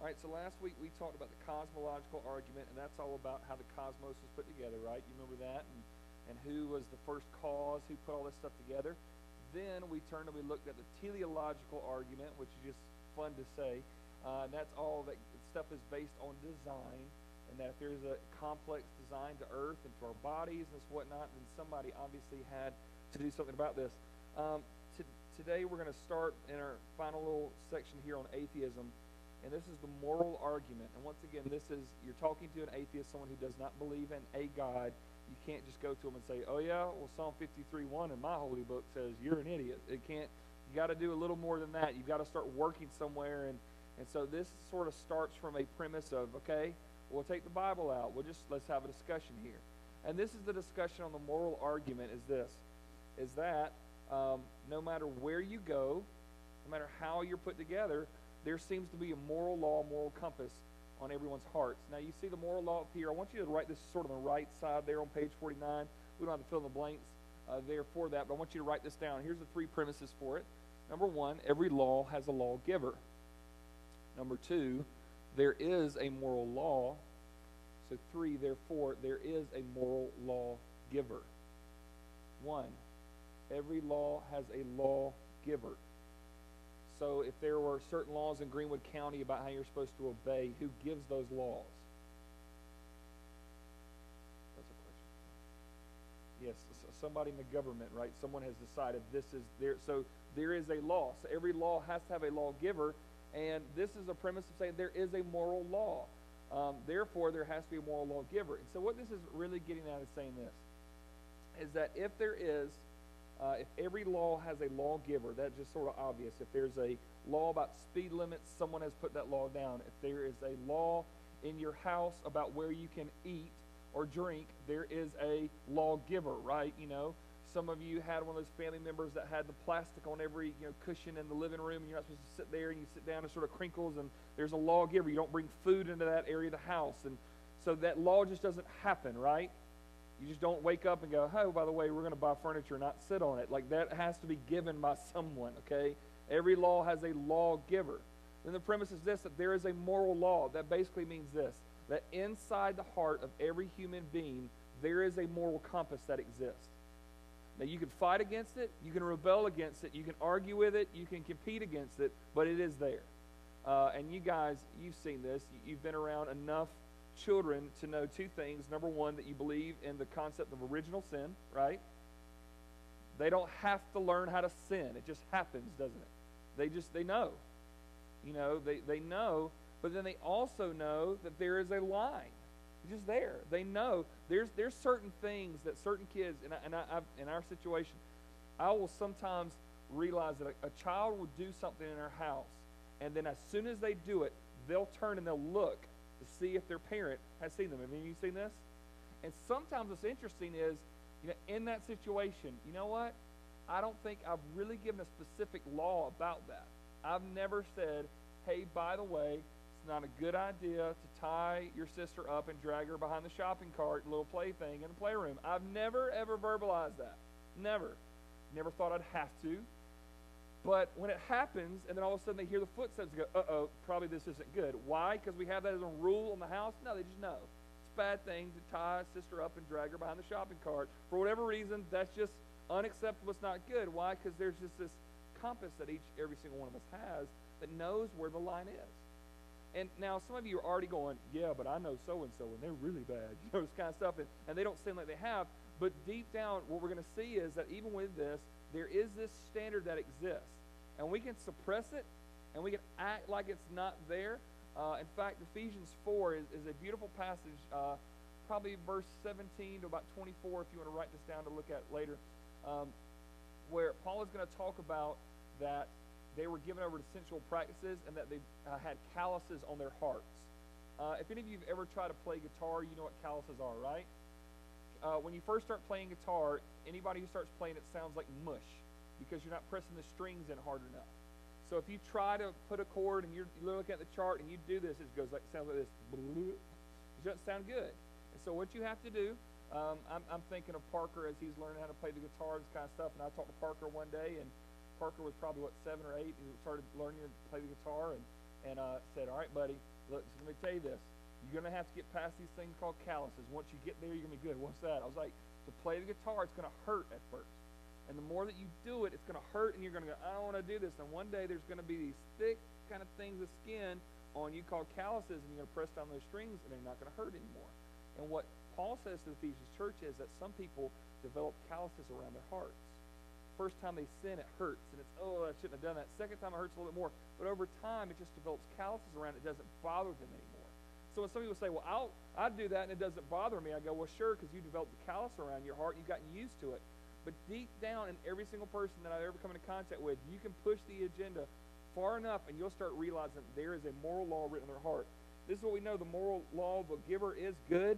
All right, so last week we talked about the cosmological argument, and that's all about how the cosmos was put together, right? You remember that? And who was the first cause, who put all this stuff together. Then we turned and we looked at the teleological argument, which is just fun to say. And that's all that stuff is based on design, and that if there's a complex design to Earth and to our bodies and whatnot, then somebody obviously had to do something about this. Today we're going to start in our final little section here on atheism, and this is the moral argument. And once again, this is, you're talking to an atheist, someone who does not believe in a God. You can't just go to them and say, oh yeah, well Psalm 53:1 in my holy book says you're an idiot. It can't. You got to do a little more than that. You've got to start working somewhere, and so this sort of starts from a premise of, okay, we'll take the Bible out. Let's have a discussion here. And this is the discussion on the moral argument is that no matter where you go, no matter how you're put together, there seems to be a moral law, moral compass on everyone's hearts. Now, you see the moral law up here. I want you to write this sort of on the right side there on page 49. We don't have to fill in the blanks there for that, but I want you to write this down. Here's the three premises for it. Number one, every law has a lawgiver. Number two, there is a moral law. So three, therefore, there is a moral lawgiver. One, every law has a lawgiver. So if there were certain laws in Greenwood County about how you're supposed to obey, who gives those laws? That's a question. Yes, somebody in the government, right? Someone has decided this is there. So there is a law. So every law has to have a lawgiver, and this is a premise of saying there is a moral law. Therefore, there has to be a moral lawgiver. And so what this is really getting at is saying this, is that if every law has a lawgiver, that's just sort of obvious. If there's a law about speed limits, someone has put that law down. If there is a law in your house about where you can eat or drink, there is a lawgiver, right? You know, some of you had one of those family members that had the plastic on every cushion in the living room, and you're not supposed to sit there, and you sit down and sort of crinkles, and there's a lawgiver. You don't bring food into that area of the house, and so that law just doesn't happen, right? You just don't wake up and go, oh, by the way, we're going to buy furniture, not sit on it. Like, that has to be given by someone, okay? Every law has a lawgiver. Then the premise is this, that there is a moral law. That basically means this, that inside the heart of every human being, there is a moral compass that exists. Now, you can fight against it, you can rebel against it, you can argue with it, you can compete against it, but it is there. And you guys, you've seen this. You've been around enough children to know two things. Number one, that you believe in the concept of original sin, right? They don't have to learn how to sin. It just happens, doesn't it? They know. They know, but then they also know that there is a line. It's just there. They know there's certain things that certain kids, in our situation, I will sometimes realize that a child will do something in our house, and then as soon as they do it, they'll turn and they'll look to see if their parent has seen them. Have any of you seen this? And sometimes what's interesting is, in that situation, you know what? I don't think I've really given a specific law about that. I've never said, hey, by the way, it's not a good idea to tie your sister up and drag her behind the shopping cart, little plaything in the playroom. I've never, ever verbalized that. Never. Never thought I'd have to. But when it happens, and then all of a sudden they hear the footsteps and go, uh-oh, probably this isn't good. Why? Because we have that as a rule in the house? No, they just know. It's a bad thing to tie a sister up and drag her behind the shopping cart. For whatever reason, that's just unacceptable. It's not good. Why? Because there's just this compass that every single one of us has that knows where the line is. And now some of you are already going, yeah, but I know so-and-so, and they're really bad. This kind of stuff. And they don't seem like they have. But deep down, what we're going to see is that even with this, there is this standard that exists. And we can suppress it, and we can act like it's not there. In fact, Ephesians 4 is a beautiful passage, probably verse 17 to about 24, if you want to write this down to look at later, where Paul is going to talk about that they were given over to sensual practices and that they had calluses on their hearts. If any of you have ever tried to play guitar, you know what calluses are, right? When you first start playing guitar, anybody who starts playing it sounds like mush because you're not pressing the strings in hard enough. So if you try to put a chord and you look at the chart and you do this, it sounds like this. It doesn't sound good. And so what you have to do, I'm thinking of Parker as he's learning how to play the guitar and this kind of stuff. And I talked to Parker one day, and Parker was probably, 7 or 8, and he started learning to play the guitar, and said, all right, buddy, Look, so let me tell you this. You're going to have to get past these things called calluses. Once you get there, you're going to be good. What's that? I was like, to play the guitar, it's going to hurt at first. And the more that you do it, it's going to hurt, and you're going to go, I don't want to do this. And one day there's going to be these thick kind of things of skin on you called calluses, and you're going to press down those strings, and they're not going to hurt anymore. And what Paul says to the Ephesians church is that some people develop calluses around their hearts. First time they sin, it hurts, and it's, oh, I shouldn't have done that. Second time, it hurts a little bit more. But over time, it just develops calluses around it. It doesn't bother them anymore. So when some people say, well, I'll do that, and it doesn't bother me, I go, well, sure, because you developed the callus around your heart, you've gotten used to it. But deep down in every single person that I've ever come into contact with, you can push the agenda far enough, and you'll start realizing there is a moral law written in their heart. This is what we know. The moral law of a giver is good.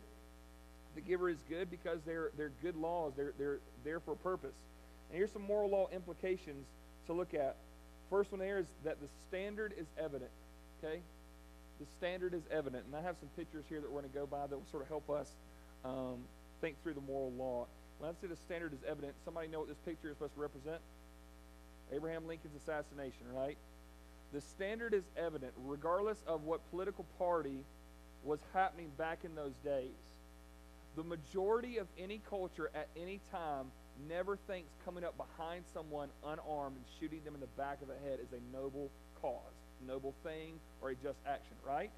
The giver is good because they're good laws. They're there for a purpose. And here's some moral law implications to look at. First one there is that the standard is evident. Okay? The standard is evident. And I have some pictures here that we're going to go by that will sort of help us think through the moral law. When I say the standard is evident, somebody know what this picture is supposed to represent? Abraham Lincoln's assassination, right? The standard is evident regardless of what political party was happening back in those days. The majority of any culture at any time never thinks coming up behind someone unarmed and shooting them in the back of the head is a noble cause, noble thing, or a just action, right?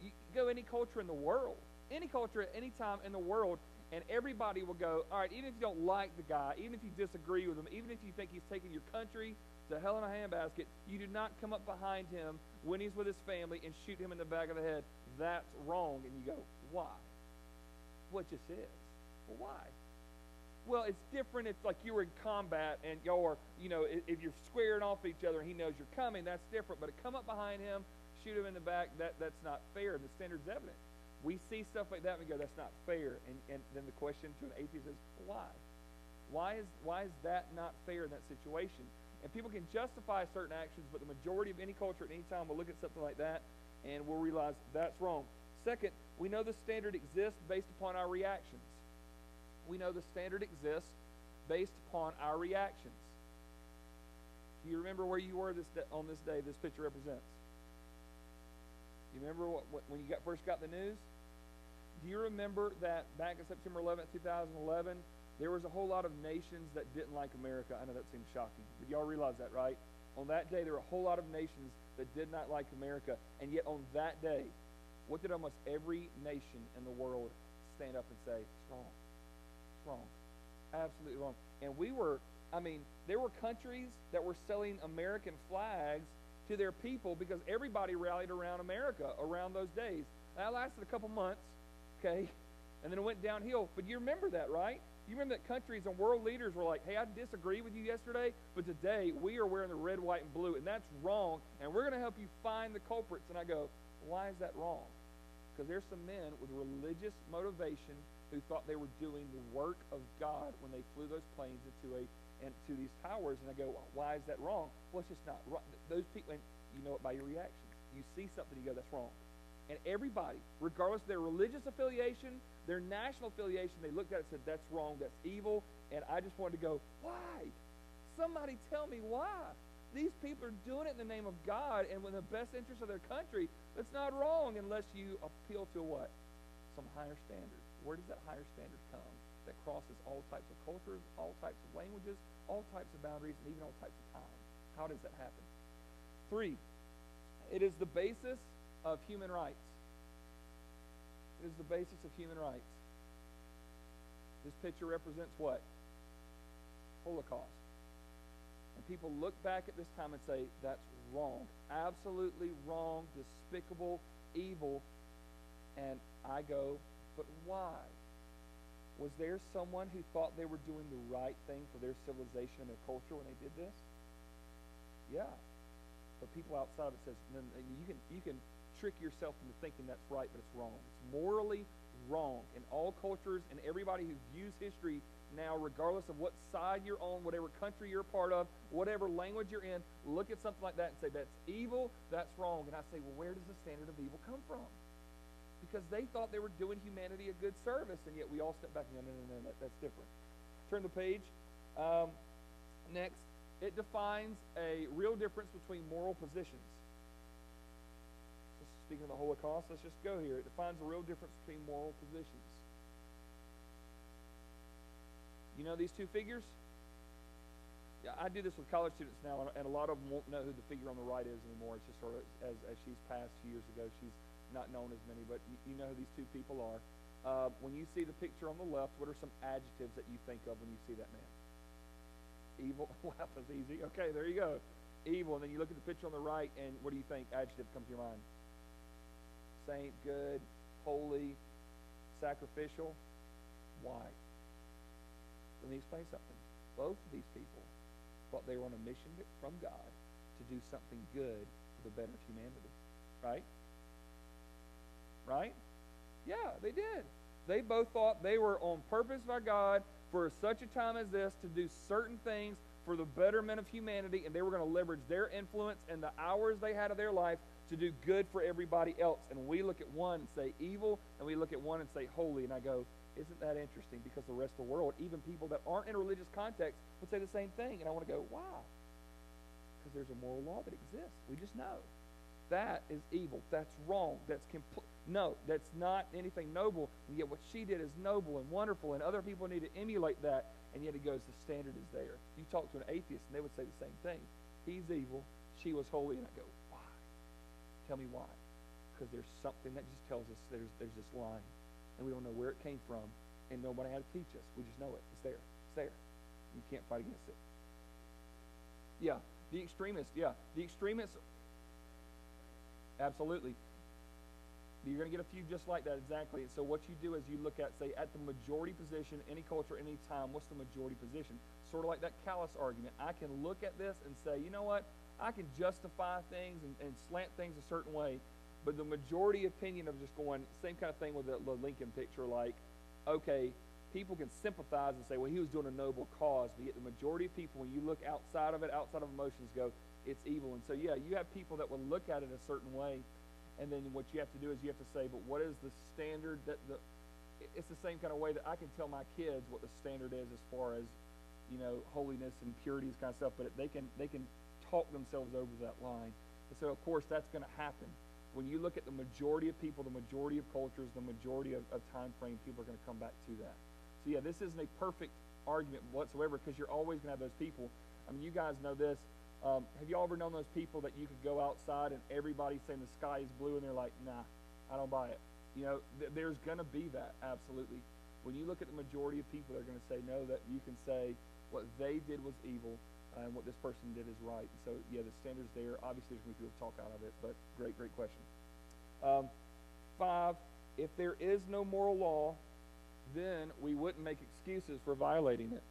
You go any culture in the world, any culture at any time in the world, and everybody will go, all right, even if you don't like the guy, even if you disagree with him, even if you think he's taking your country to hell in a handbasket, you do not come up behind him when he's with his family and shoot him in the back of the head. That's wrong. And you go, why? What just is? Well, why? Well, it's different if, like, you were in combat and y'all are, if you're squaring off each other and he knows you're coming, that's different. But to come up behind him, shoot him in the back, that's not fair. And the standard's evident. We see stuff like that and we go, that's not fair. And then the question to an atheist is, why? Why is that not fair in that situation? And people can justify certain actions, but the majority of any culture at any time will look at something like that and we'll realize that's wrong. Second, we know the standard exists based upon our reactions. We know the standard exists based upon our reactions. Do you remember where you were on this day this picture represents? You remember when you first got the news? Do you remember that back on September 11th, 2011, there was a whole lot of nations that didn't like America? I know that seems shocking, but y'all realize that, right? On that day, there were a whole lot of nations that did not like America, and yet on that day, what did almost every nation in the world stand up and say? It's wrong. It's wrong. Absolutely wrong. And there were countries that were selling American flags to their people because everybody rallied around America around those days. That lasted a couple months, okay? And then it went downhill. But you remember that, right? You remember that countries and world leaders were like, hey, I disagree with you yesterday, but today we are wearing the red, white, and blue, and that's wrong, and we're going to help you find the culprits. And I go, why is that wrong? Because there's some men with religious motivation who thought they were doing the work of God when they flew those planes into these towers. And I go, well, why is that wrong? Well, it's just not right. Those people, and you know it by your reactions. You see something, you go, that's wrong. And everybody, regardless of their religious affiliation, their national affiliation, they looked at it and said, that's wrong, that's evil. And I just wanted to go, why? Somebody tell me why. These people are doing it in the name of God and with the best interest of their country. That's not wrong unless you appeal to what? Some higher standard. Where does that higher standard come? That crosses all types of cultures, all types of languages, all types of boundaries, and even all types of time. How does that happen? 3, it is the basis of human rights. It is the basis of human rights. This picture represents what? Holocaust. And people look back at this time and say, that's wrong. Absolutely wrong, despicable, evil. And I go, but why? Was there someone who thought they were doing the right thing for their civilization and their culture when they did this? Yeah. But people outside of it says, no, you can trick yourself into thinking that's right, but it's wrong. It's morally wrong. In all cultures and everybody who views history now, regardless of what side you're on, whatever country you're a part of, whatever language you're in, look at something like that and say, that's evil, that's wrong. And I say, well, where does the standard of evil come from? Because they thought they were doing humanity a good service, and yet we all step back and go, no, that's different. Turn the page. Next, it defines a real difference between moral positions. Let's speaking of the Holocaust, let's just go here. It defines the real difference between moral positions. You know these two figures? Yeah, I do this with college students now, and a lot of them won't know who the figure on the right is anymore. It's just sort of, as she's passed years ago, she's not known as many, but you know who these two people are. When you see the picture on the left, what are some adjectives that you think of when you see that man? Evil. Wow, that's easy. Okay, there you go. Evil. And then you look at the picture on the right, and what do you think adjective comes to your mind? Saint, good, holy, sacrificial. Why? Let me explain something. Both of these people thought they were on a mission from God to do something good for the better of humanity. Right? Right? Yeah, they did. They both thought they were on purpose by God for such a time as this to do certain things for the betterment of humanity, and they were going to leverage their influence and the hours they had of their life to do good for everybody else. And we look at one and say evil, and we look at one and say holy, and I go, isn't that interesting? Because the rest of the world, even people that aren't in a religious context, would say the same thing. And I want to go, why? Because there's a moral law that exists. We just know. That is evil. That's wrong. That's no, that's not anything noble. And yet what she did is noble and wonderful, and other people need to emulate that. And yet it goes, the standard is there. You talk to an atheist, and they would say the same thing. He's evil. She was holy. And I go, why? Tell me why. Because there's something that just tells us there's this line. And we don't know where it came from, and nobody had to teach us. We just know it. It's there. It's there. You can't fight against it. Yeah, the extremists. Yeah, the extremists. Absolutely. You're going to get a few just like that, exactly. And so what you do is you look at, say, at the majority position, any culture, any time, what's the majority position? Sort of like that callous argument. I can look at this and say, you know what? I can justify things and slant things a certain way. But the majority opinion of just going, same kind of thing with the Lincoln picture, like, okay, people can sympathize and say, well, he was doing a noble cause. But yet the majority of people, when you look outside of it, outside of emotions, go, it's evil. And so, yeah, you have people that will look at it a certain way. And then what you have to do is you have to say, but what is the standard that it's the same kind of way that I can tell my kids what the standard is as far as, you know, holiness and purity, this kind of stuff, but they can talk themselves over that line. And so, of course, that's going to happen. When you look at the majority of people, the majority of cultures, the majority of time frame, people are going to come back to that. So, yeah, this isn't a perfect argument whatsoever because you're always going to have those people. I mean, you guys know this. Have you all ever known those people that you could go outside and everybody's saying the sky is blue and they're like, nah, I don't buy it. You know, there's going to be that, absolutely. When you look at the majority of people, they're going to say no, that you can say what they did was evil and what this person did is right. And so, yeah, the standard's there. Obviously, there's going to be people talk out of it, but great question. 5, if there is no moral law, then we wouldn't make excuses for violating it.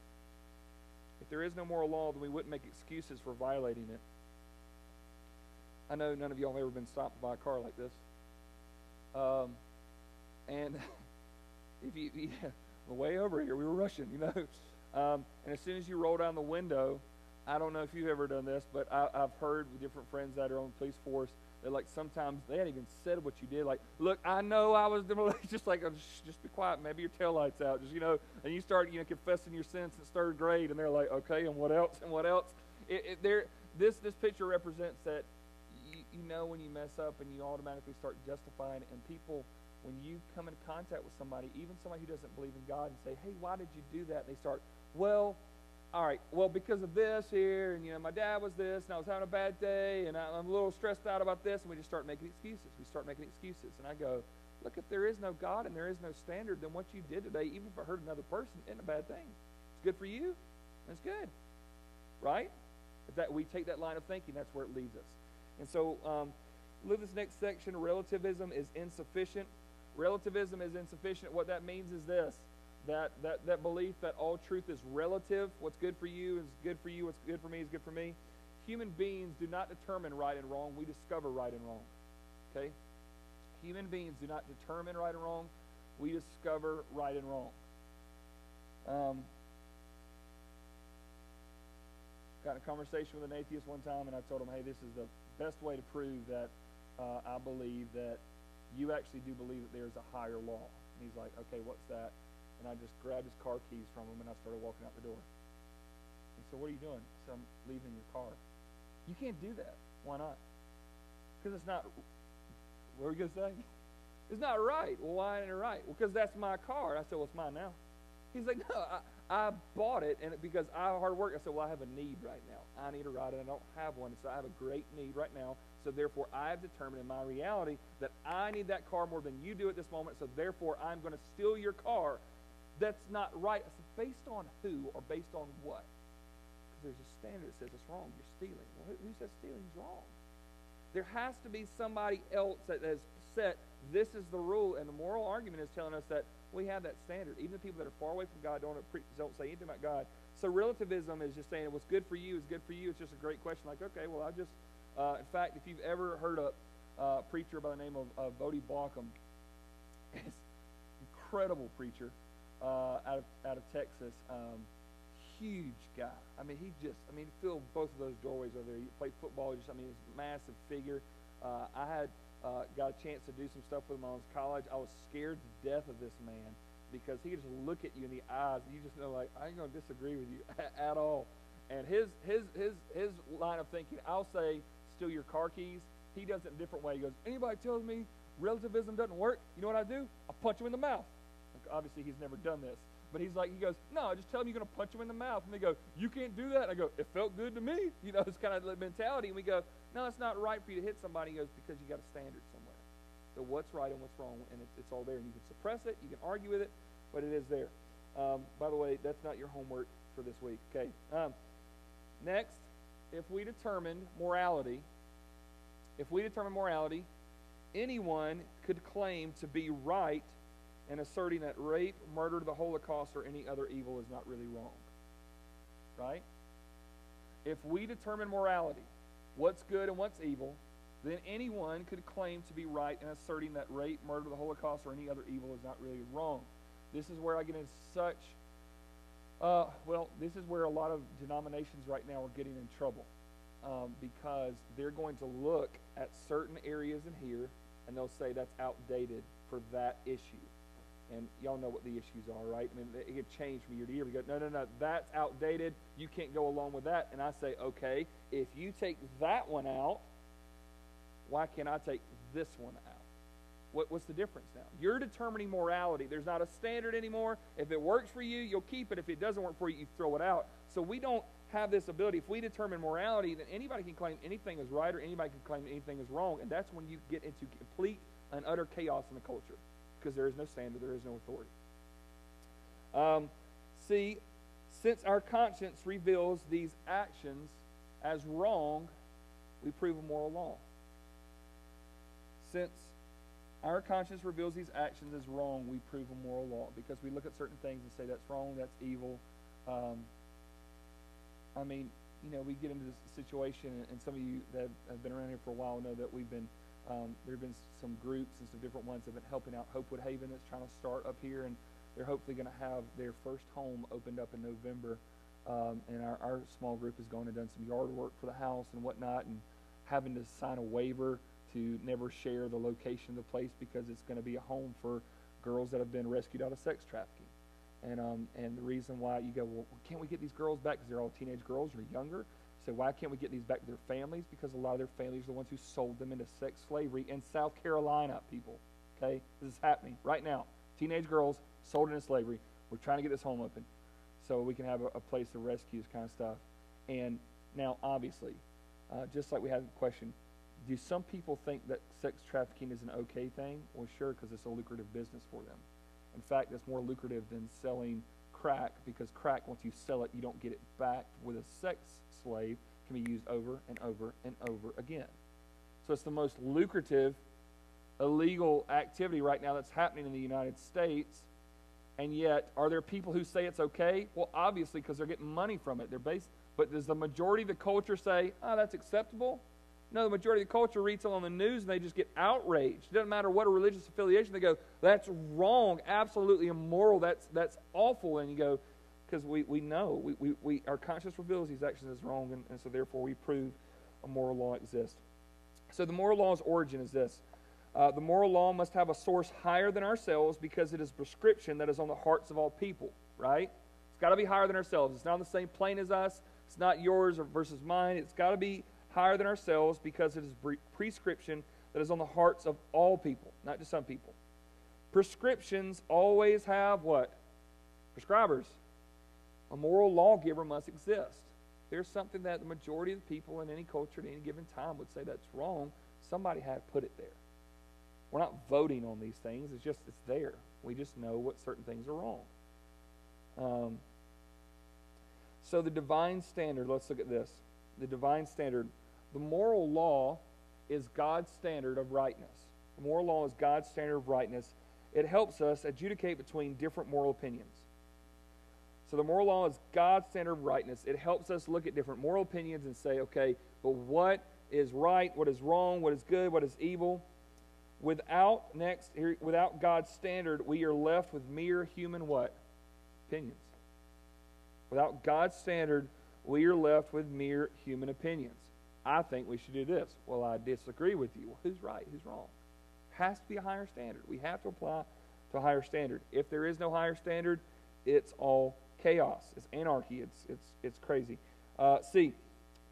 If there is no moral law, then we wouldn't make excuses for violating it. I know none of y'all have ever been stopped by a car like this. And if you we're way over here, we were rushing, you know. And as soon as you roll down the window, I don't know if you've ever done this, but I've heard with different friends that are on the police force that, like, sometimes they hadn't even said what you did. Like, look, I know I was doing, just like, just be quiet. Maybe your taillight's out. Just, you know, and you start, you know, confessing your sins since 3rd grade, and they're like, okay, and what else? And what else? This picture represents that you know when you mess up and you automatically start justifying it. And people, when you come in contact with somebody, even somebody who doesn't believe in God, and say, hey, why did you do that? And they start, well, all right, well, because of this here, and, you know, my dad was this, and I was having a bad day, and I'm a little stressed out about this, and we just start making excuses. We start making excuses. And I go, look, if there is no God and there is no standard, then what you did today, even if it hurt another person, isn't a bad thing. It's good for you. That's good. Right? If that we take that line of thinking, that's where it leads us. And so, look at this next section, relativism is insufficient. Relativism is insufficient. What that means is this. That belief that all truth is relative. What's good for you is good for you. What's good for me is good for me. Human beings do not determine right and wrong. We discover right and wrong. Okay? Human beings do not determine right and wrong. We discover right and wrong. Got in a conversation with an atheist one time, and I told him, hey, this is the best way to prove that I believe that you actually do believe that there's a higher law. And he's like, okay, what's that? And I just grabbed his car keys from him, and I started walking out the door. He said, what are you doing? I said, I'm leaving your car. You can't do that. Why not? Because it's not What were we going to say? It's not right. Well, why ain't it right? Well, because that's my car. I said, well, it's mine now. He's like, no, I bought it and because I hard work. I said, well, I have a need right now. I need a ride and I don't have one. So I have a great need right now. So therefore, I have determined in my reality that I need that car more than you do at this moment. So therefore, I'm going to steal your car. That's not right. I said, based on who or based on what? Because there's a standard that says it's wrong. You're stealing. Well, who says stealing's wrong? There has to be somebody else that has set this is the rule, and the moral argument is telling us that we have that standard. Even the people that are far away from God don't say anything about God. So relativism is just saying what's good for you is good for you. It's just a great question. Like, okay, well, I just, in fact, if you've ever heard a preacher by the name of Bodie Baucham, incredible preacher out of Texas, huge guy. I mean, he filled both of those doorways over there. He played football. He's a massive figure. I had got a chance to do some stuff with him when I was in college. I was scared to death of this man because he could just look at you in the eyes and you just know, like, I ain't gonna disagree with you at all. And his line of thinking, I'll say, steal your car keys. He does it in a different way. He goes, anybody tells me relativism doesn't work, you know what I do? I punch him in the mouth. Like, obviously, he's never done this. But he goes, no, just tell them you're going to punch him in the mouth. And they go, you can't do that. And I go, it felt good to me. You know, it's kind of the mentality. And we go, no, it's not right for you to hit somebody. He goes, because you got a standard somewhere. So what's right and what's wrong, and it's all there. And you can suppress it, you can argue with it, but it is there. By the way, that's not your homework for this week. Okay. Next, if we determine morality, anyone could claim to be right and asserting that rape, murder, the Holocaust, or any other evil is not really wrong. Right? If we determine morality, what's good and what's evil, then anyone could claim to be right in asserting that rape, murder, the Holocaust, or any other evil is not really wrong. This is where I get into such, this is where a lot of denominations right now are getting in trouble because they're going to look at certain areas in here and they'll say that's outdated for that issue. And y'all know what the issues are, right? I mean, it could change from year to year. We go, no, that's outdated. You can't go along with that. And I say, okay, if you take that one out, why can't I take this one out? What's the difference now? You're determining morality. There's not a standard anymore. If it works for you, you'll keep it. If it doesn't work for you, you throw it out. So we don't have this ability. If we determine morality, then anybody can claim anything is right or anybody can claim anything is wrong. And that's when you get into complete and utter chaos in the culture. Because there is no standard, there is no authority. See, since our conscience reveals these actions as wrong, we prove a moral law. Since our conscience reveals these actions as wrong, we prove a moral law. Because we look at certain things and say that's wrong, that's evil. We get into this situation, and some of you that have been around here for a while know that we've been there have been some groups and some different ones that have been helping out Hopewood Haven that's trying to start up here, and they're hopefully going to have their first home opened up in November. And our small group has gone and done some yard work for the house and whatnot, and having to sign a waiver to never share the location of the place because it's going to be a home for girls that have been rescued out of sex trafficking. And the reason why you go, well, can't we get these girls back because they're all teenage girls or younger? So why can't we get these back to their families? Because a lot of their families are the ones who sold them into sex slavery in South Carolina, people. Okay? This is happening right now. Teenage girls sold into slavery. We're trying to get this home open so we can have a place to rescue this kind of stuff. And now, obviously, just like we had the question, do some people think that sex trafficking is an okay thing? Well, sure, because it's a lucrative business for them. In fact, it's more lucrative than selling crack, because crack, once you sell it, you don't get it back. With a sex slave, can be used over and over and over again. So it's the most lucrative illegal activity right now that's happening in the United States. And yet, are there people who say it's okay? Well, obviously, because they're getting money from it. But does the majority of the culture say, oh, that's acceptable? No, the majority of the culture reads it on the news and they just get outraged. It doesn't matter what a religious affiliation. They go, that's wrong, absolutely immoral, that's awful. And you go, because we know, our conscience reveals these actions as wrong, and so therefore we prove a moral law exists. So the moral law's origin is this. The moral law must have a source higher than ourselves because it is prescription that is on the hearts of all people, right? It's got to be higher than ourselves. It's not on the same plane as us. It's not yours versus mine. It's got to be higher than ourselves because it is prescription that is on the hearts of all people, not just some people. Prescriptions always have what? Prescribers. A moral lawgiver must exist. There's something that the majority of the people in any culture at any given time would say that's wrong. Somebody had put it there. We're not voting on these things. It's there. We just know what certain things are wrong. So the divine standard, let's look at this. The divine standard. The moral law is God's standard of rightness. The moral law is God's standard of rightness. It helps us adjudicate between different moral opinions. So the moral law is God's standard of rightness. It helps us look at different moral opinions and say, okay, but what is right, what is wrong, what is good, what is evil? Without God's standard, we are left with mere human what? Opinions. Without God's standard, we are left with mere human opinions. I think we should do this. Well, I disagree with you. Well, who's right? Who's wrong? Has to be a higher standard. We have to apply to a higher standard. If there is no higher standard, it's all chaos. It's anarchy. It's crazy. C,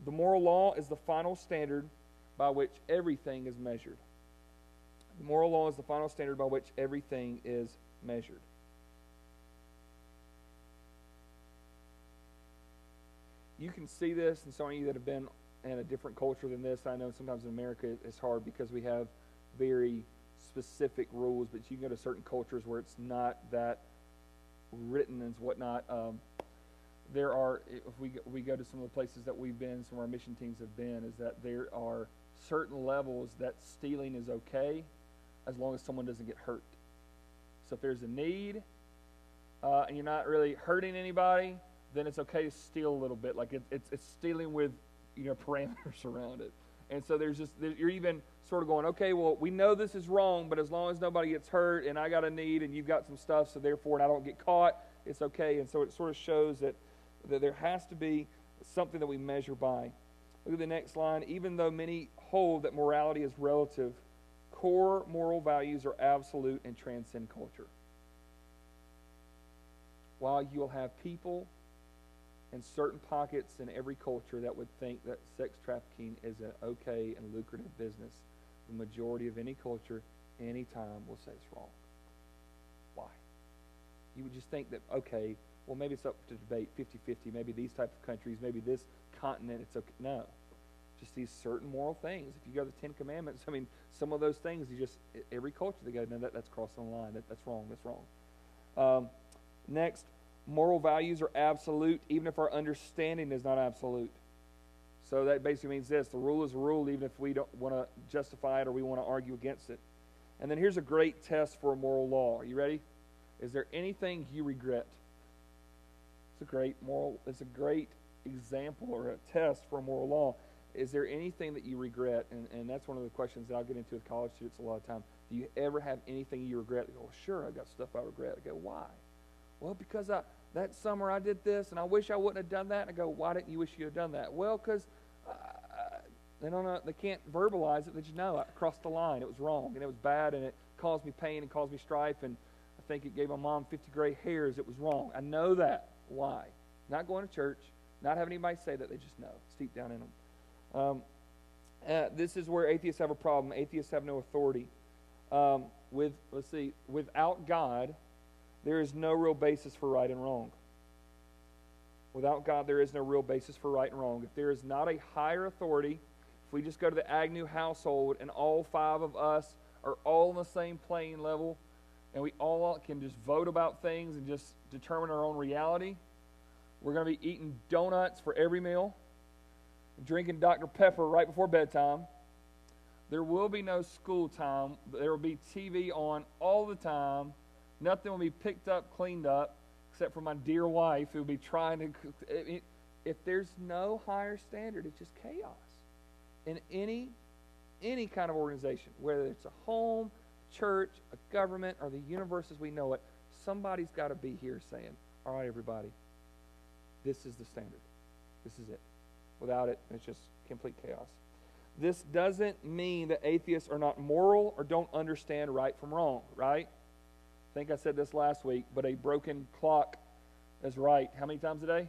the moral law is the final standard by which everything is measured. The moral law is the final standard by which everything is measured. You can see this in some of you that have been in a different culture than this. I know sometimes in America it's hard because we have very specific rules, but you can go to certain cultures where it's not that written and whatnot. There are, if we go to some of the places that we've been, some of our mission teams have been, is that there are certain levels that stealing is okay as long as someone doesn't get hurt. So if there's a need and you're not really hurting anybody, then it's okay to steal a little bit. Like it's stealing with parameters around it. And so you're even sort of going, okay, well, we know this is wrong, but as long as nobody gets hurt and I got a need and you've got some stuff, so therefore, and I don't get caught, it's okay. And so it sort of shows that there has to be something that we measure by. Look at the next line. Even though many hold that morality is relative, core moral values are absolute and transcend culture. While you'll have people in certain pockets in every culture that would think that sex trafficking is an okay and lucrative business, the majority of any culture, any time, will say it's wrong. Why? You would just think that, okay, well, maybe it's up to debate, 50-50, maybe these type of countries, maybe this continent, it's okay. No. Just these certain moral things. If you go to the Ten Commandments, I mean, some of those things, every culture, they go, no, that's crossing the line. That's wrong. That's wrong. Next, moral values are absolute, even if our understanding is not absolute. So that basically means this. The rule is a rule, even if we don't want to justify it or we want to argue against it. And then here's a great test for a moral law. Are you ready? Is there anything you regret? It's a great example or a test for a moral law. Is there anything that you regret? And that's one of the questions that I'll get into with college students a lot of time. Do you ever have anything you regret? They go, well, sure, I got stuff I regret. I go, why? Well, because that summer I did this, and I wish I wouldn't have done that. And I go, why didn't you wish you had done that? Well, because they don't know, they can't verbalize it. They just know I crossed the line. It was wrong, and it was bad, and it caused me pain and caused me strife, and I think it gave my mom 50 gray hairs. It was wrong. I know that. Why? Not going to church, not having anybody say that. They just know. It's deep down in them. This is where atheists have a problem. Atheists have no authority. Without God, there is no real basis for right and wrong. Without God, there is no real basis for right and wrong. If there is not a higher authority, if we just go to the Agnew household and all 5 of us are all on the same playing level and we all can just vote about things and just determine our own reality, we're going to be eating donuts for every meal, drinking Dr. Pepper right before bedtime. There will be no school time. There will be TV on all the time. Nothing will be picked up, cleaned up, except for my dear wife who will be trying to... If there's no higher standard, it's just chaos. In any kind of organization, whether it's a home, church, a government, or the universe as we know it, somebody's got to be here saying, all right, everybody, this is the standard. This is it. Without it, it's just complete chaos. This doesn't mean that atheists are not moral or don't understand right from wrong, right? I think I said this last week, but a broken clock is right. How many times a day?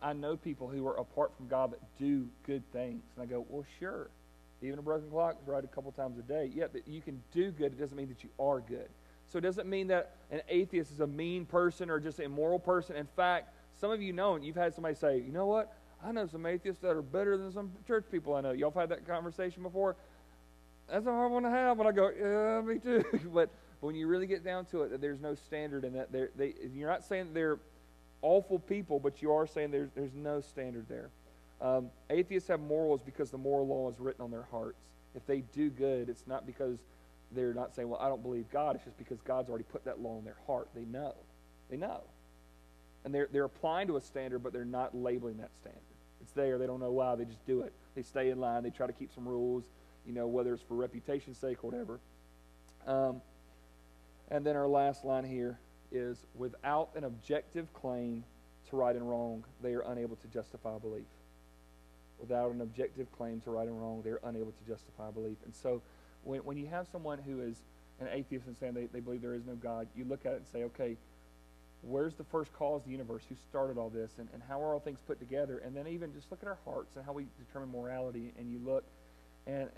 I know people who are apart from God that do good things. And I go, well, sure. Even a broken clock is right a couple times a day. Yeah, that you can do good. It doesn't mean that you are good. So it doesn't mean that an atheist is a mean person or just an immoral person. In fact, some of you know, you've had somebody say, you know what? I know some atheists that are better than some church people I know. Y'all have had that conversation before? That's a hard one to have. When I go, yeah, me too. But when you really get down to it, that there's no standard in that. You're not saying that they're awful people, but you are saying there's no standard there. Atheists have morals because the moral law is written on their hearts. If they do good, it's not because they're not saying, well, I don't believe God. It's just because God's already put that law in their heart. They know. They know. And they're applying to a standard, but they're not labeling that standard. It's there. They don't know why. They just do it. They stay in line. They try to keep some rules, whether it's for reputation's sake or whatever. And then our last line here is, without an objective claim to right and wrong, they are unable to justify belief. Without an objective claim to right and wrong, they are unable to justify belief. And so when you have someone who is an atheist and saying they believe there is no God, you look at it and say, okay, where's the first cause of the universe? Who started all this? And how are all things put together? And then even just look at our hearts and how we determine morality. And you look and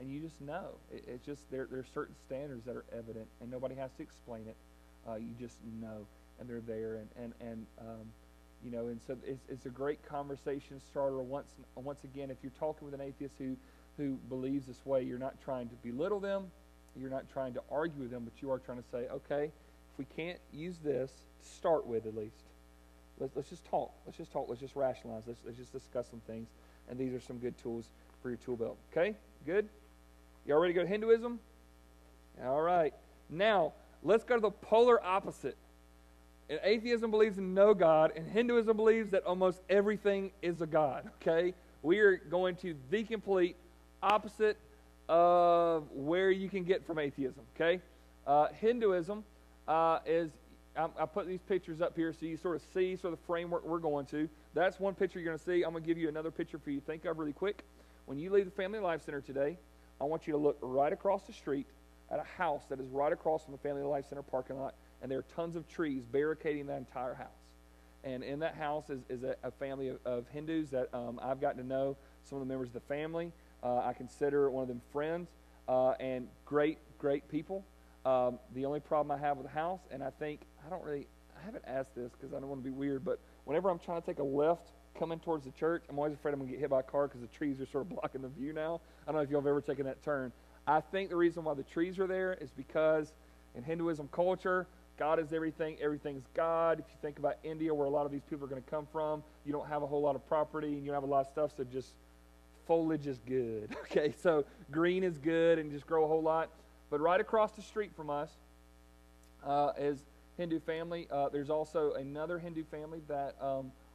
you just know. It's just there are certain standards that are evident, and nobody has to explain it. You just know, and they're there. And so it's a great conversation starter. Once again, if you're talking with an atheist who believes this way, you're not trying to belittle them. You're not trying to argue with them, but you are trying to say, okay, if we can't use this to start with, at least, let's just talk. Let's just talk. Let's just rationalize. Let's just discuss some things. And these are some good tools for your tool belt. Okay? Good? Y'all ready to go to Hinduism? All right. Now, let's go to the polar opposite. And atheism believes in no God, and Hinduism believes that almost everything is a God. Okay? We are going to the complete opposite of where you can get from atheism. Okay? Hinduism is, I put these pictures up here so you sort of see the framework we're going to. That's one picture you're going to see. I'm going to give you another picture for you to think of really quick. When you leave the Family Life Center today, I want you to look right across the street at a house that is right across from the Family Life Center parking lot, and there are tons of trees barricading that entire house. And in that house is a family of Hindus that I've gotten to know. Some of the members of the family, I consider one of them friends, and great people. The only problem I have with the house, and I haven't asked this because I don't want to be weird, but whenever I'm trying to take a left coming towards the church, I'm always afraid I'm going to get hit by a car because the trees are sort of blocking the view now. I don't know if y'all have ever taken that turn. I think the reason why the trees are there is because in Hinduism culture, God is everything. Everything's God. If you think about India, where a lot of these people are going to come from, you don't have a whole lot of property and you don't have a lot of stuff, so just foliage is good. Okay, so green is good and just grow a whole lot. But right across the street from us is Hindu family. There's also another Hindu family that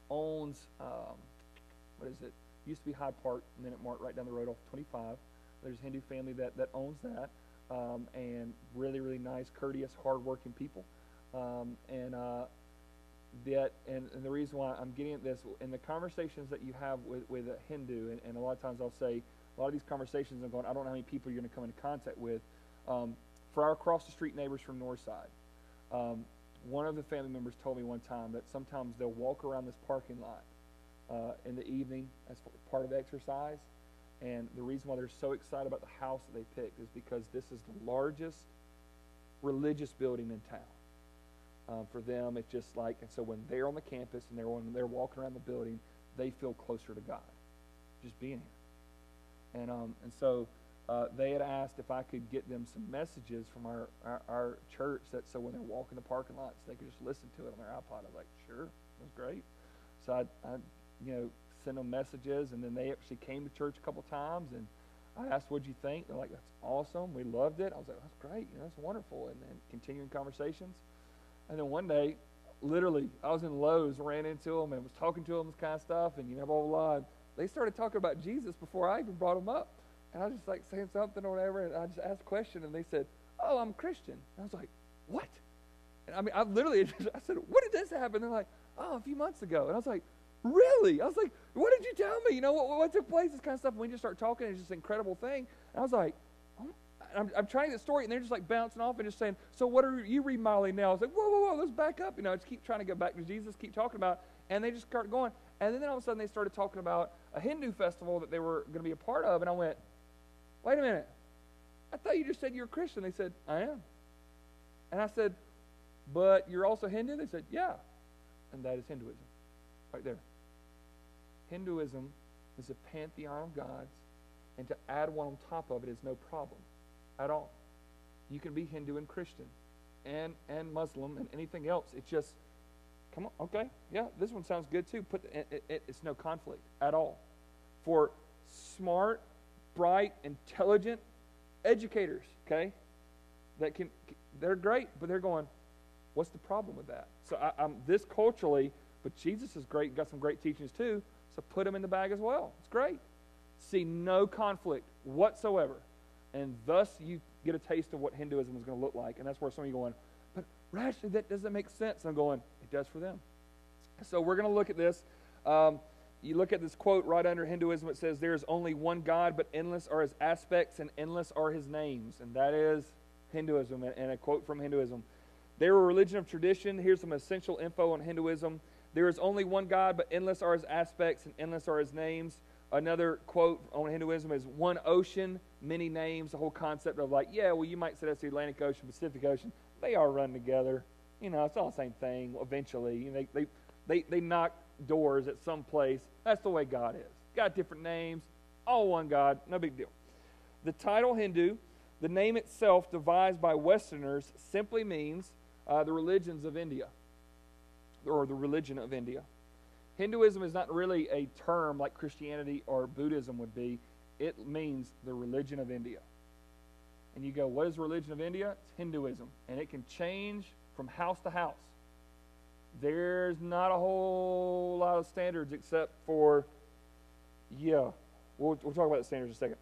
owns, used to be Hyde Park, Minute Mart right down the road off 25. There's a Hindu family that owns that, and really, really nice, courteous, hard-working people. And the reason why I'm getting at this, in the conversations that you have with a Hindu, and a lot of times I'll say, a lot of these conversations I'm going, I don't know how many people you're going to come into contact with. For our across-the-street neighbors from Northside, one of the family members told me one time that sometimes they'll walk around this parking lot in the evening as part of exercise. And the reason why they're so excited about the house that they picked is because this is the largest religious building in town. For them, it's just like, and so when they're on the campus and they're walking around the building, they feel closer to God, just being here. And so they had asked if I could get them some messages from our church, that so when they're walking the parking lots, they could just listen to it on their iPod. I was like, sure, that's great. So I send them messages, and then they actually came to church a couple times, and I asked, what'd you think? They're like, that's awesome. We loved it. I was like, that's great. That's wonderful. And then continuing conversations. And then one day, literally, I was in Lowe's, ran into them, and was talking to them, this kind of stuff, and blah, blah, blah. They started talking about Jesus before I even brought them up. And I was just like saying something or whatever, and I just asked a question, and they said, oh, I'm Christian. And I was like, what? And I said, when did this happen? They're like, oh, a few months ago. And I was like, really? I was like, what did you tell me? What took place? This kind of stuff. And we just start talking. It's just an incredible thing. And I was like, I'm trying to get the story, and they're just like bouncing off and just saying, so what are you remodeling now? I was like, whoa, let's back up. I just keep trying to go back to Jesus, keep talking about, and they just start going. And then all of a sudden they started talking about a Hindu festival that they were going to be a part of, and I went, wait a minute. I thought you just said you're a Christian. They said, I am. And I said, but you're also Hindu? They said, yeah. And that is Hinduism, right there. Hinduism is a pantheon of gods, and to add one on top of it is no problem at all. You can be Hindu and Christian and Muslim and anything else. It's just, come on, okay, yeah, this one sounds good too. It's no conflict at all. For smart, bright, intelligent educators, okay, they're great, but they're going, what's the problem with that? So I'm this culturally, but Jesus is great, got some great teachings too, so put them in the bag as well. It's great. See no conflict whatsoever. And thus you get a taste of what Hinduism is going to look like. And that's where some of you are going, but Rashly, that doesn't make sense. And I'm going, it does for them. So we're going to look at this. You look at this quote right under Hinduism. It says, there is only one God, but endless are his aspects and endless are his names. And that is Hinduism, and a quote from Hinduism. They're a religion of tradition. Here's some essential info on Hinduism. There is only one God, but endless are his aspects and endless are his names. Another quote on Hinduism is one ocean, many names. The whole concept of like, yeah, well, you might say that's the Atlantic Ocean, Pacific Ocean. They all run together. You know, it's all the same thing eventually. You know, they knock doors at some place. That's the way God is. Got different names, all one God, no big deal. The title Hindu, the name itself devised by Westerners, simply means the religions of India, or the religion of India. Hinduism is not really a term like Christianity or Buddhism would be. It means the religion of India. And you go, what is the religion of India? It's Hinduism. And it can change from house to house. There's not a whole lot of standards except for, we'll talk about the standards in a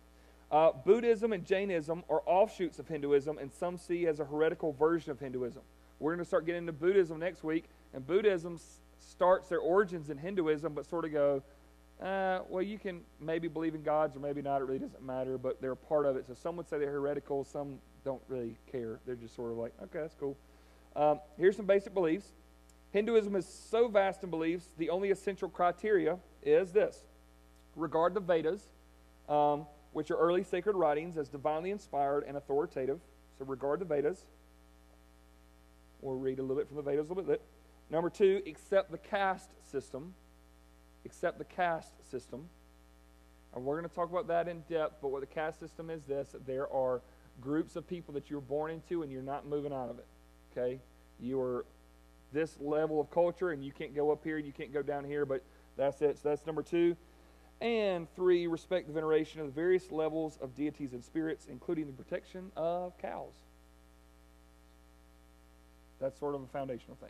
second. Buddhism and Jainism are offshoots of Hinduism, and some see as a heretical version of Hinduism. We're going to start getting into Buddhism next week, and Buddhism starts their origins in Hinduism, but sort of go, well, you can maybe believe in gods or maybe not. It really doesn't matter, but they're a part of it. So some would say they're heretical. Some don't really care. They're just sort of like, okay, that's cool. Here's some basic beliefs. Hinduism is so vast in beliefs, the only essential criteria is this. Regard the Vedas, which are early sacred writings, as divinely inspired and authoritative. So regard the Vedas. We'll read a little bit from the Vedas a little bit. Number 2, accept the caste system. Accept the caste system. And we're going to talk about that in depth, but what the caste system is this. There are groups of people that you're born into and you're not moving out of it. Okay? You are this level of culture and you can't go up here and you can't go down here, but that's it. So that's number 2. And 3, respect the veneration of the various levels of deities and spirits, including the protection of cows. That's sort of a foundational thing.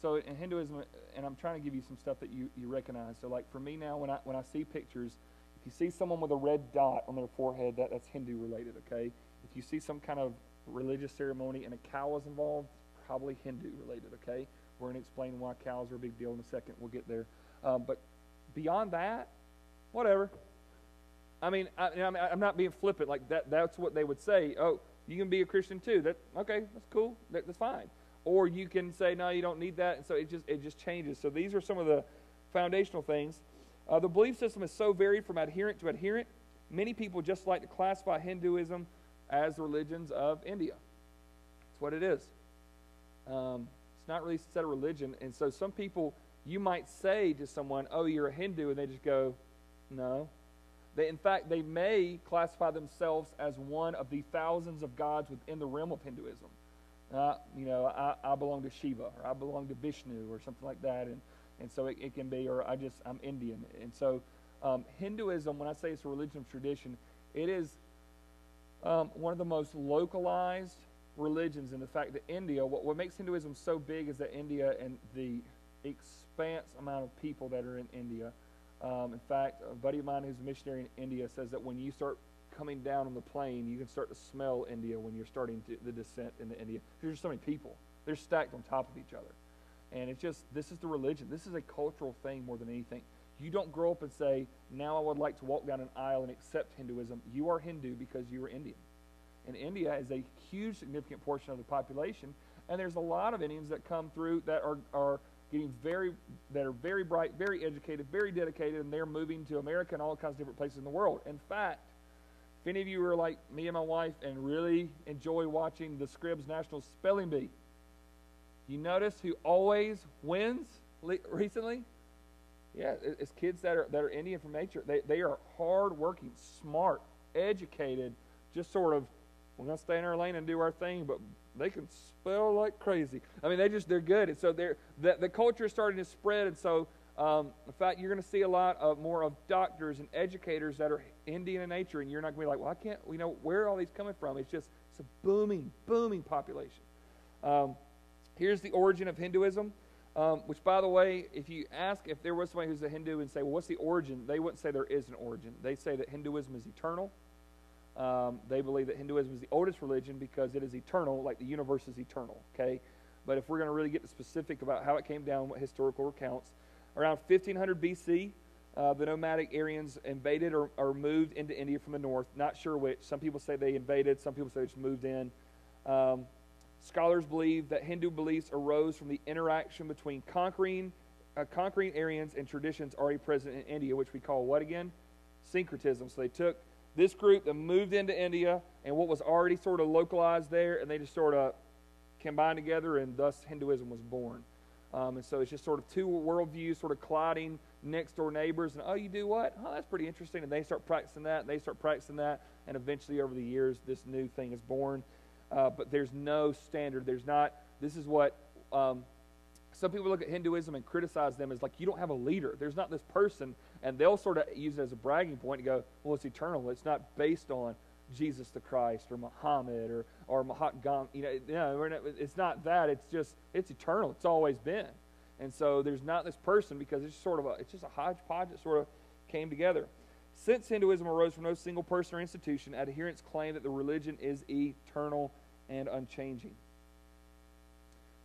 So in Hinduism, and I'm trying to give you some stuff that you recognize. So like for me now, when I see pictures, if you see someone with a red dot on their forehead, that's Hindu related, okay? If you see some kind of religious ceremony and a cow is involved, probably Hindu related, okay? We're going to explain why cows are a big deal in a second. We'll get there. But beyond that, whatever. I mean, I'm not being flippant. Like that's what they would say. Oh, you can be a Christian too. Okay, that's cool. That's fine. Or you can say, no, you don't need that. And so it just changes. So these are some of the foundational things. The belief system is so varied from adherent to adherent. Many people just like to classify Hinduism as the religions of India. That's what it is. It's not really a set of religion. And so some people, you might say to someone, oh, you're a Hindu, and they just go, no. In fact, they may classify themselves as one of the thousands of gods within the realm of Hinduism. I belong to Shiva, or I belong to Vishnu, or something like that. And so it can be, or I'm Indian. And so Hinduism, when I say it's a religion of tradition, it is one of the most localized religions in the fact that India, what makes Hinduism so big is that India and the expanse amount of people that are in India. In fact, a buddy of mine who's a missionary in India says that when you start coming down on the plane, you can start to smell India when you're starting the descent into India. There's just so many people. They're stacked on top of each other. And it's just, this is the religion. This is a cultural thing more than anything. You don't grow up and say, now I would like to walk down an aisle and accept Hinduism. You are Hindu because you are Indian. And India is a huge, significant portion of the population. And there's a lot of Indians that come through that are very bright, very educated, very dedicated, and they're moving to America and all kinds of different places in the world. In fact, If any of you are like me and my wife and really enjoy watching the Scribs National Spelling Bee, you notice who always wins recently? Yeah, it's kids that are Indian from nature. They are hard-working, smart, educated, just sort of, we're going to stay in our lane and do our thing, but they can spell like crazy. I mean, they're good. And so the culture is starting to spread, and so in fact, you're going to see a lot of more of doctors and educators that are Indian in nature, and you're not going to be like, well, I can't, where are all these coming from? It's a booming population. Here's the origin of Hinduism, which, by the way, if you ask if there was somebody who's a Hindu and say, well, what's the origin? They wouldn't say there is an origin. They say that Hinduism is eternal. They believe that Hinduism is the oldest religion because it is eternal, like the universe is eternal, okay? But if we're going to really get to specific about how it came down, what historical accounts, around 1500 BC, the nomadic Aryans invaded or moved into India from the north. Not sure which. Some people say they invaded. Some people say they just moved in. Scholars believe that Hindu beliefs arose from the interaction between conquering Aryans and traditions already present in India, which we call what again? Syncretism. So they took this group that moved into India and what was already sort of localized there, and they just sort of combined together, and thus Hinduism was born. And so it's just sort of two worldviews sort of colliding, next door neighbors, and oh, you do what? Oh, that's pretty interesting. And they start practicing that, and they start practicing that, and eventually over the years this new thing is born. But there's no standard. There's not, this is what some people look at Hinduism and criticize them as like, you don't have a leader. There's not this person, and they'll sort of use it as a bragging point and go, well, it's eternal. It's not based on Jesus the Christ or Muhammad or Mahatma Gandhi. It's not that. It's eternal. It's always been. And so there's not this person because it's just a hodgepodge that sort of came together. Since Hinduism arose from no single person or institution, adherents claim that the religion is eternal and unchanging.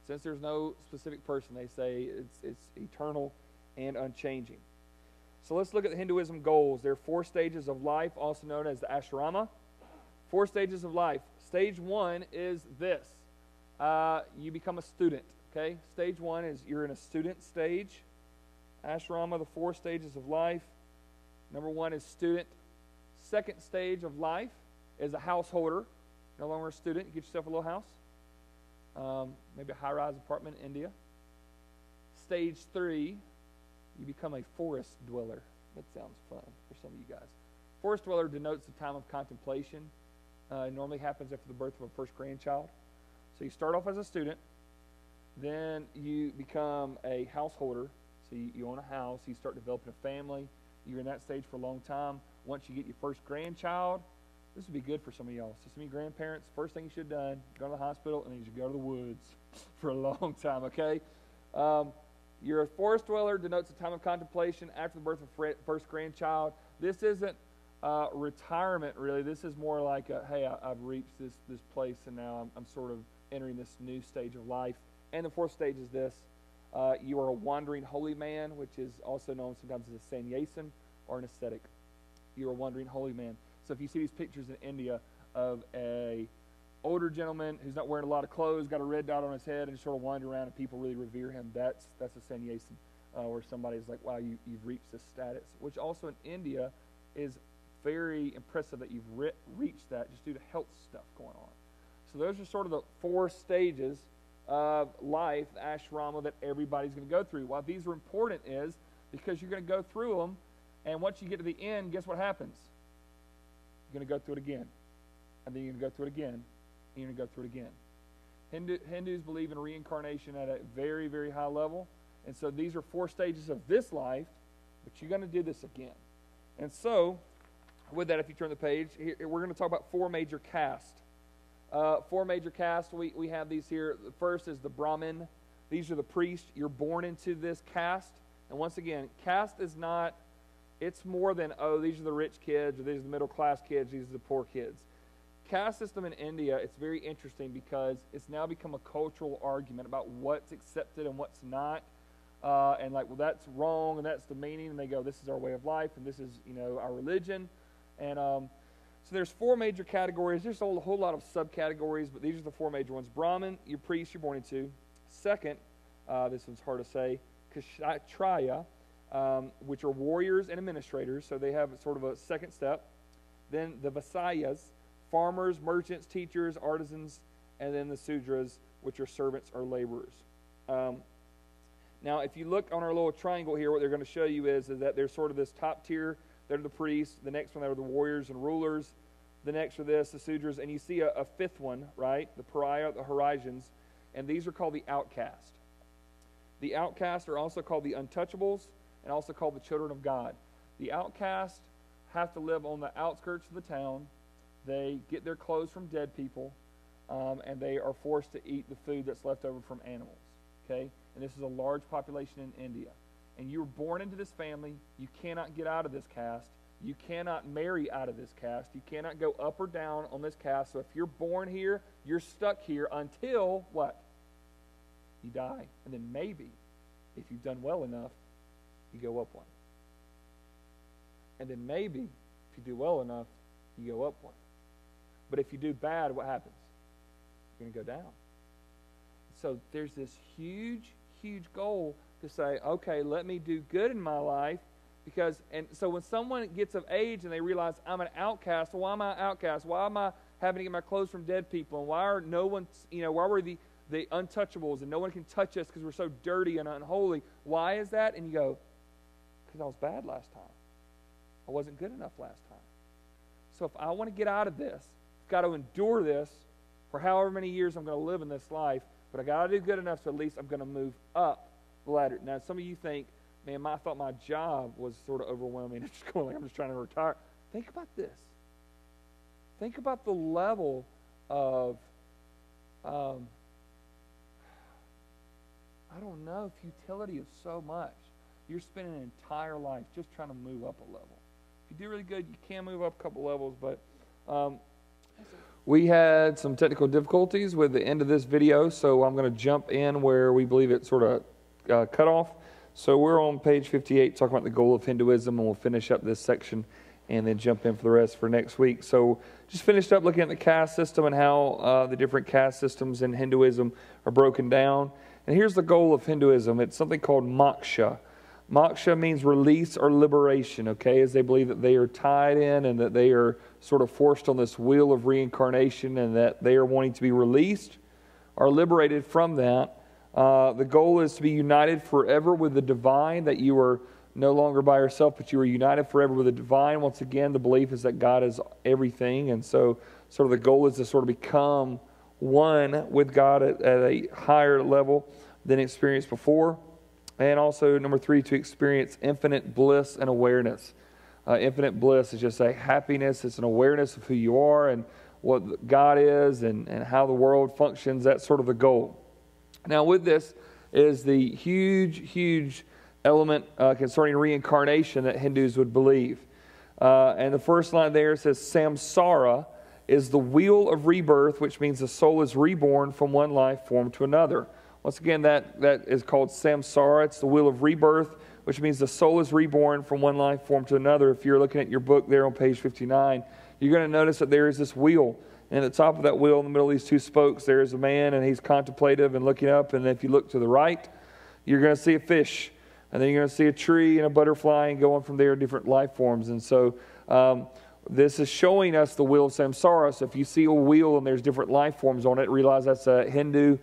Since there's no specific person, they say it's eternal and unchanging. So let's look at the Hinduism goals. There are 4 stages of life, also known as the ashrama. 4 stages of life. Stage 1 is this. You become a student. Okay? Stage 1 is you're in a student stage. Ashrama, the 4 stages of life. Number 1 is student. Second stage of life is a householder. No longer a student. You get yourself a little house. Maybe a high-rise apartment in India. Stage 3, you become a forest dweller. That sounds fun for some of you guys. Forest dweller denotes the time of contemplation. It normally happens after the birth of a first grandchild. So you start off as a student. Then you become a householder. So you own a house. You start developing a family. You're in that stage for a long time. Once you get your first grandchild, this would be good for some of y'all. So some of you grandparents, first thing you should have done, go to the hospital, and then you should go to the woods for a long time, okay? You're a forest dweller, denotes a time of contemplation after the birth of first grandchild. This isn't retirement, really. This is more like, hey, I've reached this place, and now I'm sort of entering this new stage of life. And the 4th stage is this. You are a wandering holy man, which is also known sometimes as a sannyasin or an ascetic. You're a wandering holy man. So if you see these pictures in India of a older gentleman who's not wearing a lot of clothes, got a red dot on his head, and just sort of wandering around, and people really revere him, that's a sannyasin, where somebody's like, wow, you've reached this status, which also in India is very impressive that you've reached that just due to health stuff going on. So those are sort of the 4 stages of life, the ashrama, that everybody's going to go through. Why these are important is because you're going to go through them, and once you get to the end, guess what happens? You're going to go through it again, and then you're going to go through it again, and you're going to go through it again. Hindus believe in reincarnation at a very, very high level, and so these are 4 stages of this life, but you're going to do this again. And so, with that, if you turn the page, here, we're going to talk about 4 major castes. 4 major castes, we have these here. The first is the Brahmin. These are the priests. You're born into this caste. And once again, caste is not, it's more than, oh, these are the rich kids, or these are the middle-class kids, these are the poor kids. Caste system in India, it's very interesting because it's now become a cultural argument about what's accepted and what's not. And like, well, that's wrong, and that's demeaning, and they go, this is our way of life, and this is, our religion. And so there's 4 major categories. There's a whole lot of subcategories, but these are the 4 major ones. Brahmin, your priest, you're born into. Second, this one's hard to say, Kshatriya, which are warriors and administrators, so they have sort of a second step. then the Vaishyas, farmers, merchants, teachers, artisans, and then the Sudras, which are servants or laborers. Now, if you look on our little triangle here, what they're going to show you is that there's sort of this top tier. They're the priests. The next one, they're the warriors and rulers. The next are the Sudras. And you see a fifth one, right? The pariah, the Horizontals. And these are called the outcast. The outcasts are also called the untouchables and also called the children of God. The outcasts have to live on the outskirts of the town. They get their clothes from dead people, and they are forced to eat the food that's left over from animals. Okay? And this is a large population in India. And you were born into this family. You cannot get out of this caste. You cannot marry out of this caste. You cannot go up or down on this caste. So if you're born here, you're stuck here until what? You die. And then maybe, if you've done well enough, you go up one. And then maybe, if you do well enough, you go up one. But if you do bad, what happens? You're going to go down. So there's this huge, huge goal to say, okay, let me do good in my life. And so when someone gets of age and they realize I'm an outcast, well, why am I an outcast? Why am I having to get my clothes from dead people? And why are why were the untouchables and no one can touch us because we're so dirty and unholy? Why is that? And you go, because I was bad last time. I wasn't good enough last time. So if I want to get out of this, I've got to endure this for however many years I'm going to live in this life, but I got to do good enough so at least I'm going to move up the ladder. Now, some of you think, man, I thought my job was sort of overwhelming. It's just going like I'm just trying to retire. Think about this. Think about the level of, I don't know, futility of so much. You're spending an entire life just trying to move up a level. If you do really good, you can move up a couple levels, but we had some technical difficulties with the end of this video, so I'm going to jump in where we believe it sort of cut off. So we're on page 58 talking about the goal of Hinduism, and we'll finish up this section and then jump in for the rest for next week. So just finished up looking at the caste system and how the different caste systems in Hinduism are broken down. And here's the goal of Hinduism. It's something called moksha. Moksha means release or liberation, okay, as they believe that they are tied in and that they are sort of forced on this wheel of reincarnation and that they are wanting to be released or liberated from that. The goal is to be united forever with the divine, that you are no longer by yourself, but you are united forever with the divine. Once again, the belief is that God is everything, and so sort of the goal is to sort of become one with God at a higher level than experienced before. And also, number 3, to experience infinite bliss and awareness. Infinite bliss is just a happiness. It's an awareness of who you are and what God is and how the world functions. That's sort of the goal. Now, with this is the huge, huge element concerning reincarnation that Hindus would believe. And the first line there says, samsara is the wheel of rebirth, which means the soul is reborn from one life form to another. Once again, that is called samsara. It's the wheel of rebirth, which means the soul is reborn from one life form to another. If you're looking at your book there on page 59, you're going to notice that there is this wheel. And at the top of that wheel, in the middle of these two spokes, there is a man, and he's contemplative and looking up. And if you look to the right, you're going to see a fish. And then you're going to see a tree and a butterfly, and going from there, different life forms. And so this is showing us the wheel of samsara. So if you see a wheel and there's different life forms on it, realize that's a Hindu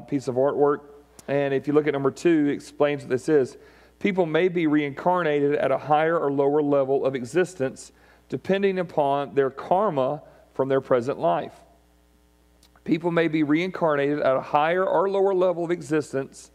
piece of artwork. And if you look at number 2, it explains what this is. People may be reincarnated at a higher or lower level of existence depending upon their karma from their present life. People may be reincarnated at a higher or lower level of existence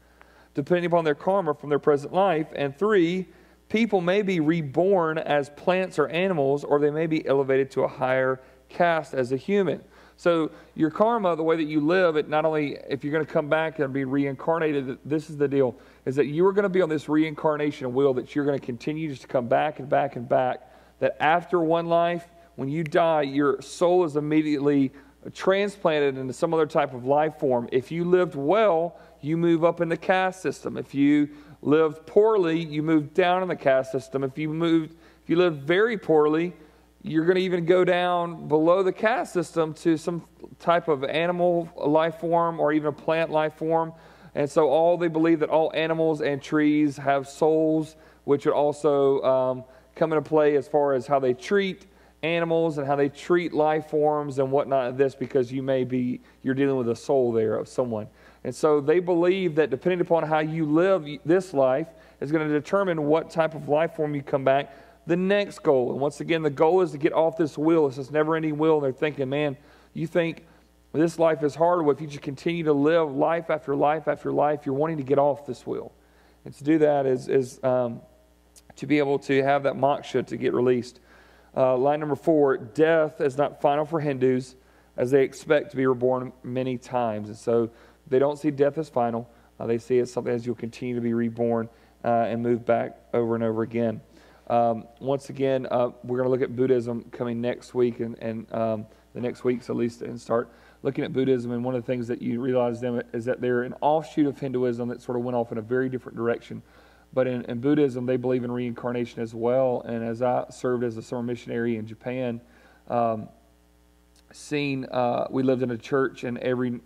depending upon their karma from their present life. And 3, people may be reborn as plants or animals, or they may be elevated to a higher caste as a human. So your karma, the way that you live, it not only, if you're going to come back and be reincarnated, this is the deal, is that you are going to be on this reincarnation wheel, that you're going to continue just to come back and back and back, that after one life, when you die, your soul is immediately transplanted into some other type of life form. If you lived well, you move up in the caste system. If you lived poorly, you move down in the caste system. If you lived very poorly, you're going to even go down below the caste system to some type of animal life form or even a plant life form. And so they believe that all animals and trees have souls, which would also come into play as far as how they treat animals and how they treat life forms and whatnot, this because you're dealing with a soul there of someone. And so they believe that depending upon how you live this life is going to determine what type of life form you come back the next goal. And once again, the goal is to get off this wheel. It's this never-ending wheel. And they're thinking, man, you think this life is hard. Well, if you just continue to live life after life after life, you're wanting to get off this wheel. And to do that is to be able to have that moksha to get released. Line number 4, death is not final for Hindus, as they expect to be reborn many times. And so they don't see death as final. They see it as something as you'll continue to be reborn and move back over and over again. Once again, we're going to look at Buddhism coming next week and the next weeks at least, and start looking at Buddhism. And one of the things that you realize then is that they're an offshoot of Hinduism that sort of went off in a very different direction. But in Buddhism, they believe in reincarnation as well. And as I served as a summer missionary in Japan, we lived in a church, and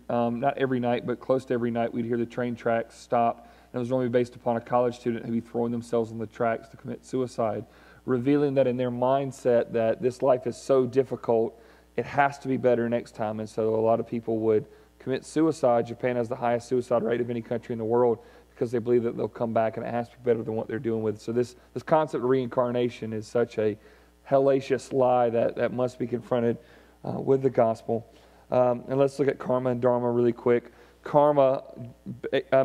not every night, but close to every night, we'd hear the train tracks stop. And it was normally based upon a college student who'd be throwing themselves on the tracks to commit suicide, revealing that in their mindset that this life is so difficult, it has to be better next time. And so a lot of people would commit suicide. Japan has the highest suicide rate of any country in the world because they believe that they'll come back and it has to be better than what they're doing with it. So this concept of reincarnation is such a hellacious lie that must be confronted with the gospel. And let's look at karma and dharma really quick. Karma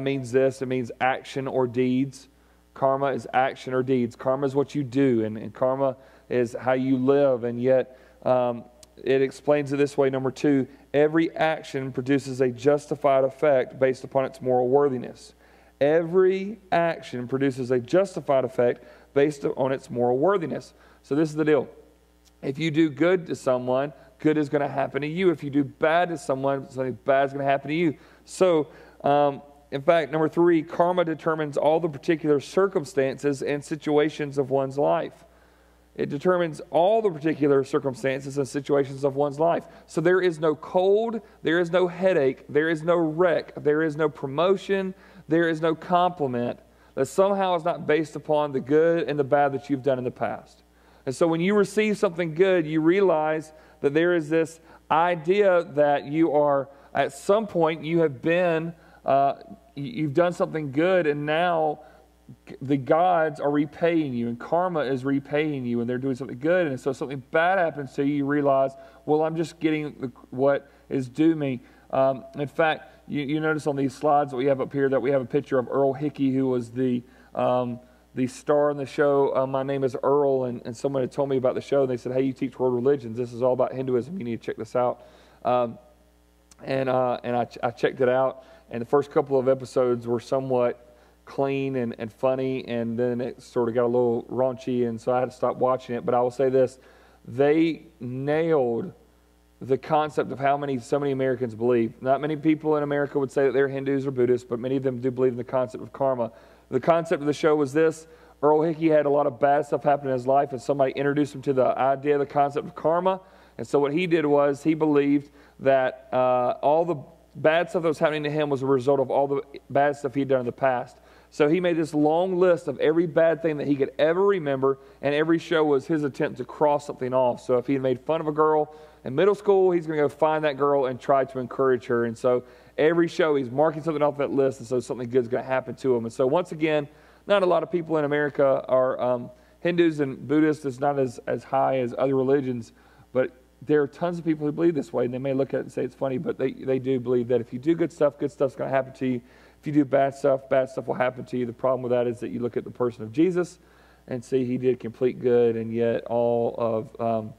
means this. It means action or deeds. Karma is action or deeds. Karma is what you do, and karma is how you live. And yet it explains it this way. Number 2, every action produces a justified effect based upon its moral worthiness. Every action produces a justified effect based on its moral worthiness. So this is the deal. If you do good to someone, good is going to happen to you. If you do bad to someone, something bad is going to happen to you. So, in fact, number 3, karma determines all the particular circumstances and situations of one's life. It determines all the particular circumstances and situations of one's life. So there is no cold, there is no headache, there is no wreck, there is no promotion, there is no compliment that somehow is not based upon the good and the bad that you've done in the past. And so when you receive something good, you realize that there is this idea that you are, at some point, you have been, you've done something good, and now the gods are repaying you, and karma is repaying you, and they're doing something good. And so something bad happens to you, you realize, well, I'm just getting what is due me. In fact, you notice on these slides that we have up here that we have a picture of Earl Hickey, who was the star in the show. My name is Earl, and someone had told me about the show, and they said, hey, you teach world religions. This is all about Hinduism. You need to check this out. And I checked it out, and the first couple of episodes were somewhat clean and funny, and then it sort of got a little raunchy, and so I had to stop watching it. But I will say this, they nailed the concept of so many Americans believe. Not many people in America would say that they're Hindus or Buddhists, but many of them do believe in the concept of karma. The concept of the show was this: Earl Hickey had a lot of bad stuff happen in his life, and somebody introduced him to the idea of the concept of karma. And so what he did was he believed that all the bad stuff that was happening to him was a result of all the bad stuff he'd done in the past. So he made this long list of every bad thing that he could ever remember, and every show was his attempt to cross something off. So if he had made fun of a girl in middle school, he's going to go find that girl and try to encourage her. And so every show he's marking something off that list, and so something good is going to happen to him. And so once again, not a lot of people in America are Hindus and Buddhists. It's not as high as other religions, but there are tons of people who believe this way, and they may look at it and say it's funny, but they do believe that if you do good stuff's going to happen to you. If you do bad stuff will happen to you. The problem with that is that you look at the person of Jesus and see he did complete good, and yet all of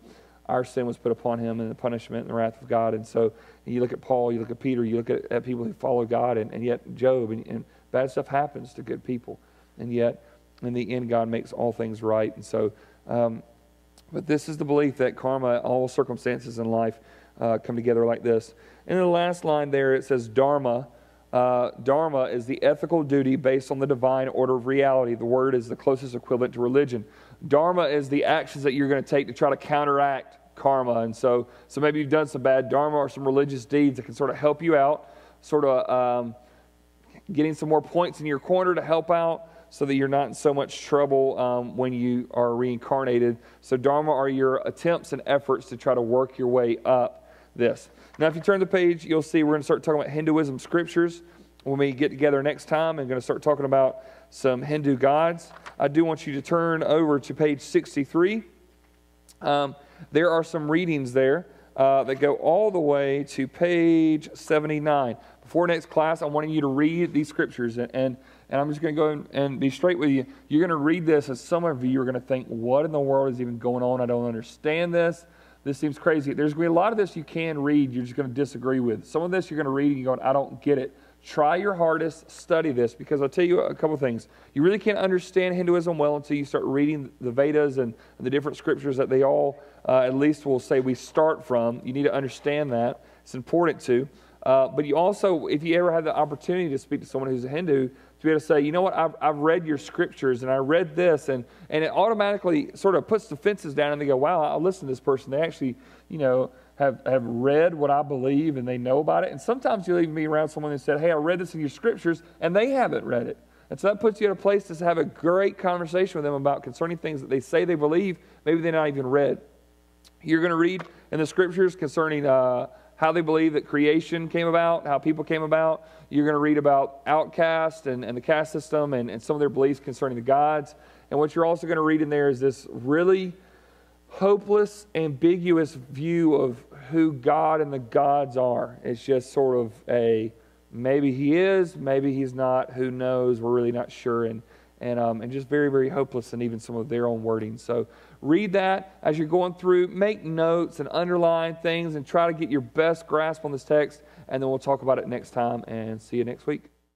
our sin was put upon him, and the punishment and the wrath of God. And so you look at Paul, you look at Peter, you look at people who follow God, and yet Job, and bad stuff happens to good people. And yet, in the end, God makes all things right. And so, but this is the belief that karma, all circumstances in life come together like this. And in the last line there, it says Dharma. Dharma is the ethical duty based on the divine order of reality. The word is the closest equivalent to religion. Dharma is the actions that you're going to take to try to counteract karma. And so maybe you've done some bad dharma or some religious deeds that can sort of help you out, sort of getting some more points in your corner to help out so that you're not in so much trouble when you are reincarnated. So Dharma are your attempts and efforts to try to work your way up this. Now, if you turn the page, you'll see we're going to start talking about Hinduism scriptures when we get together next time, and going to start talking about some Hindu gods. I do want you to turn over to page 63. There are some readings there that go all the way to page 79. Before next class, I want you to read these scriptures, and I'm just going to go and be straight with you. You're going to read this, and some of you are going to think, what in the world is even going on? I don't understand this. This seems crazy. There's going to be a lot of this you can read, you're just going to disagree with. Some of this you're going to read and you're going, I don't get it. Try your hardest, study this, because I'll tell you a couple things. You really can't understand Hinduism well until you start reading the Vedas and the different scriptures that they all, at least will say we start from. You need to understand that. It's important to. But you also, if you ever have the opportunity to speak to someone who's a Hindu, to be able to say, you know what, I've read your scriptures, and I read this, and it automatically sort of puts the fences down, and they go, wow, I'll listen to this person. They actually, have read what I believe, and they know about it. And sometimes you'll even be around someone that said, hey, I read this in your scriptures, and they haven't read it. And so that puts you in a place to have a great conversation with them about concerning things that they say they believe, maybe they're not even read. You're going to read in the scriptures concerning how they believe that creation came about, how people came about. You're going to read about outcasts and the caste system and some of their beliefs concerning the gods. And what you're also going to read in there is this really hopeless, ambiguous view of who God and the gods are. It's just sort of a maybe he is, maybe he's not, who knows, we're really not sure, and just very, very hopeless in even some of their own wording. So read that as you're going through, make notes and underline things and try to get your best grasp on this text, and then we'll talk about it next time, and see you next week.